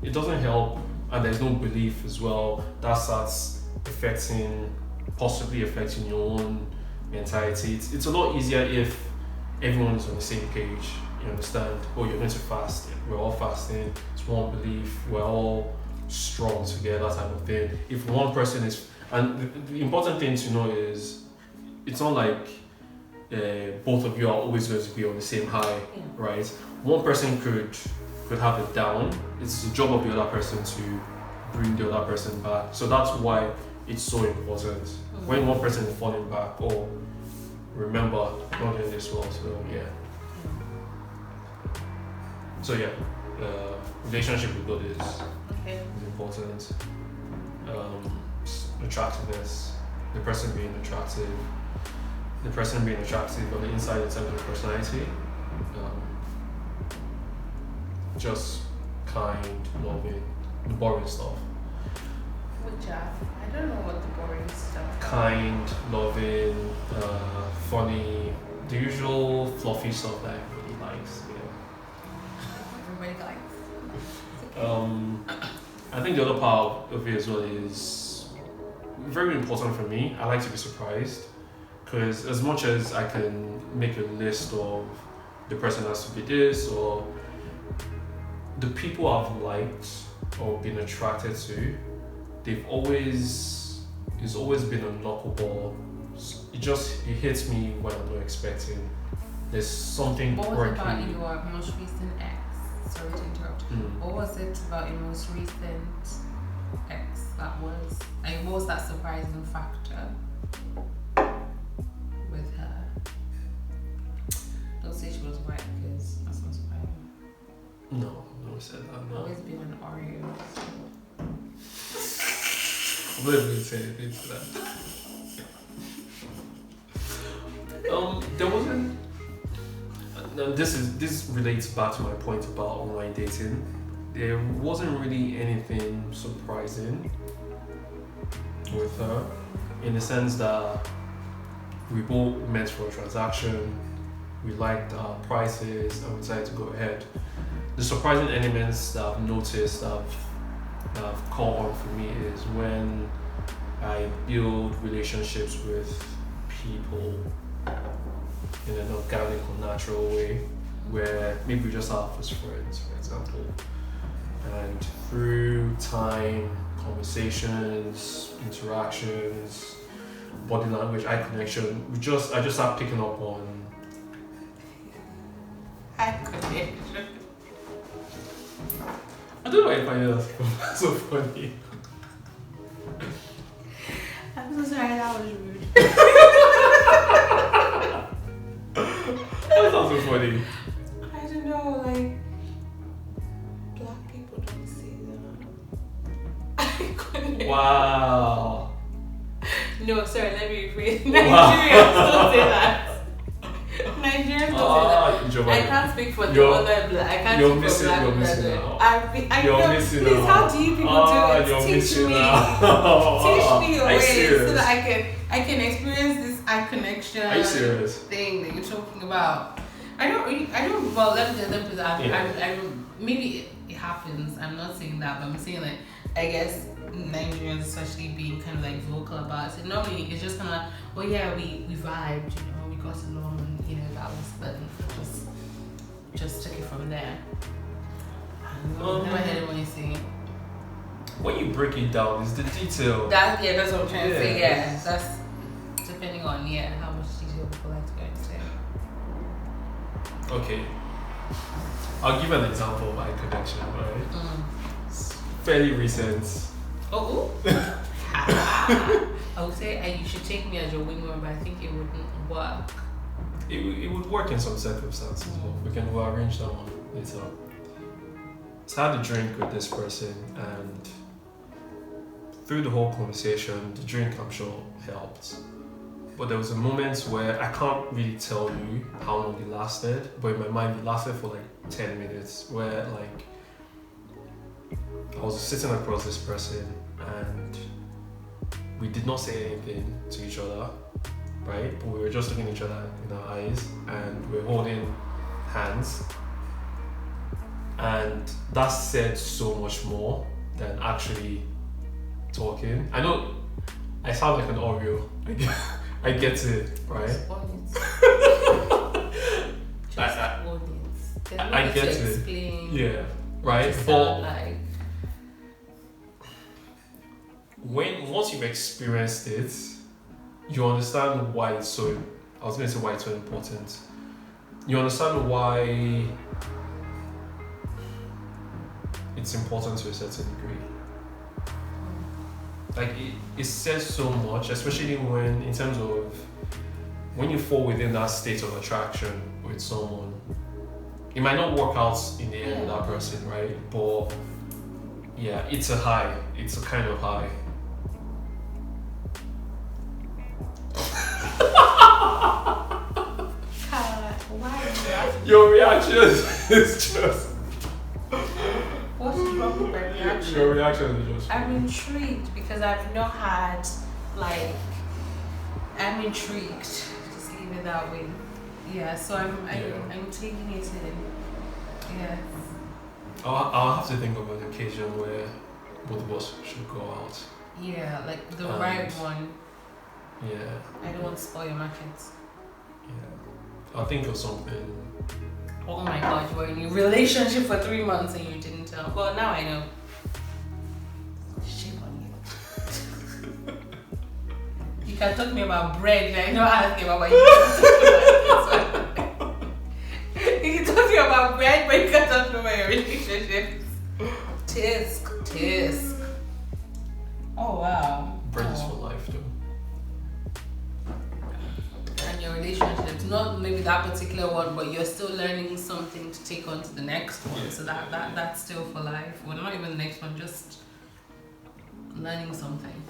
It doesn't help, and there's no belief as well. That starts possibly affecting your own mentality. It's a lot easier if everyone is on the same page. You understand? Oh, you're going to fast. We're all fasting. It's one belief. We're all strong together, type of thing. If one person is, and the important thing to know is, it's not like both of you are always going to be on the same high, right? One person could have it down. It's the job of the other person to bring the other person back. So that's why it's so important. When one person is falling back, oh, remember, not in this world. So relationship with God is important. Attractiveness, the person being attractive on the inside in terms of personality. Just kind, loving, the boring stuff. Which I don't know what the boring stuff. Kind, loving, funny, the usual fluffy stuff that everybody likes. Everybody likes. I think the other part of it as well is very important for me. I like to be surprised, because as much as I can make a list of the person has to be this, or the people I've liked or been attracted to, it's always been a knuckleball. It hits me when I'm not expecting. There's something quirky. What was about your most recent ex? Sorry to interrupt. What was it about your most recent ex that was, what was that surprising factor with her? Don't say she was white, because that's not surprising. No said that. No. Always been an Oreo. I'm not even going to say anything to that. There wasn't. This relates back to my point about online dating. There wasn't really anything surprising with her, in the sense that we both met for a transaction. We liked our prices and we decided to go ahead. The surprising elements that I've noticed that have caught on for me is when I build relationships with people in an organic or natural way, where maybe we just have as friends, for example, and through time, conversations, interactions, body language, eye connection, I just start picking up on Eye connection. I don't know why I find that so funny. I'm so sorry, that was rude. That sounds so funny. I don't know, like, black people don't say that. I couldn't. Wow. No, sorry, let me rephrase. Nigerians don't say that. Nigerians don't say that. I can't speak for the other black. I can't speak for black. You're missing now. You're missing please, now. How do you people do it? Teach me. Teach me a way so that I can experience this eye connection. Are you serious? Thing that you're talking about. I don't. Well, let me put that. I maybe it happens. I'm not saying that, but I'm saying like I guess Nigerians especially being kind of like vocal about it. Normally it's just kind of well yeah we vibed, you know, we got along, and you know that was then just took it from there. Never heard anyone saying. When you break it down, is the detail. That's what I'm trying to say. Yeah, that's depending on how much detail people like to go into. Okay, I'll give an example of my connection, right? It's fairly recent. Oh, I would say you should take me as your wingman, but I think it wouldn't work. It would work in some circumstances, but we can arrange that one later. So I had a drink with this person, and through the whole conversation, the drink I'm sure helped. But there was a moment where I can't really tell you how long it lasted, but in my mind it lasted for like 10 minutes, where like I was sitting across this person and we did not say anything to each other, right? But we were just looking each other in our eyes and we were holding hands, and that said so much more than actually talking. I know I sound like an Oreo. I get it, right? I get it. Yeah, right. But like once you've experienced it, you understand why it's so. I was going to say why it's so important. You understand why it's important to a certain degree. Like it says so much, especially when in terms of when you fall within that state of attraction with someone. It might not work out in the end with that person, right? But yeah, it's a high. It's a kind of high. Why? Your reaction is just. What's wrong with my reaction? Your reaction is just. I'm intrigued because I've not had I'm intrigued. Just leave it that way. Yeah, so I'm taking it in. Yeah. I'll have to think of an occasion where both of us should go out. Yeah, like the right one. Yeah. I don't want to spoil your market. Yeah. I'll think of something. Oh my god, you were in a relationship for 3 months and you didn't tell. Well, now I know. Shame on you. You can talk to me about bread, and I know how to think about you. You can talk to me about bread, but you can't talk to me about your relationships. Tisk. Oh wow. Bread is for life, though. And your relationships, not maybe that particular one, but you're still learning something to take on to the next one. So that's still for life. Well, not even the next one, just learning something.